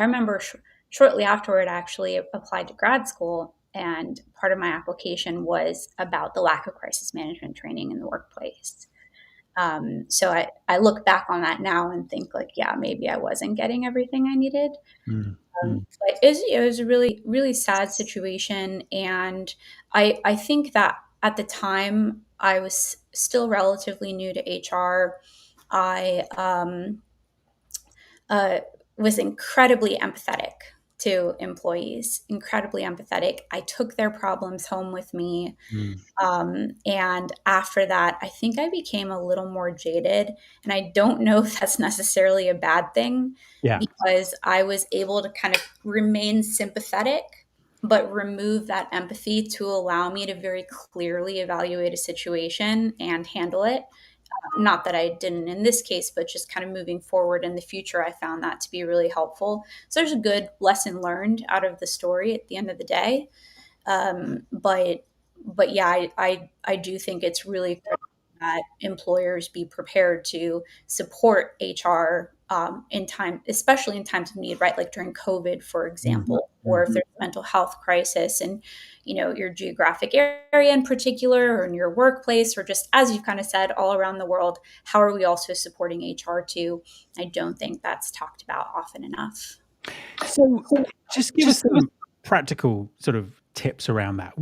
I remember shortly afterward, I actually applied to grad school, and part of my application was about the lack of crisis management training in the workplace. So I look back on that now and think like, yeah, maybe I wasn't getting everything I needed. Mm, mm, But it was a really, really sad situation. And I think that at the time I was still relatively new to HR. I uh, was incredibly empathetic to employees, incredibly empathetic. I took their problems home with me. mm. And after that, I think I became a little more jaded. And I don't know if that's necessarily a bad thing Yeah. because I was able to kind of remain sympathetic, but remove that empathy to allow me to very clearly evaluate a situation and handle it. Not that I didn't in this case, but just kind of moving forward in the future, I found that to be really helpful. So there's a good lesson learned out of the story at the end of the day. But yeah, I do think it's really critical that employers be prepared to support HR in time, especially in times of need, right? Like during COVID, for Mhm, example, or if mhm. there's a mental health crisis and your geographic area in particular, or in your workplace, or just as you've kind of said, all around the world. How are we also supporting HR too? I don't think that's talked about often enough. So just give us some practical sort of tips around that.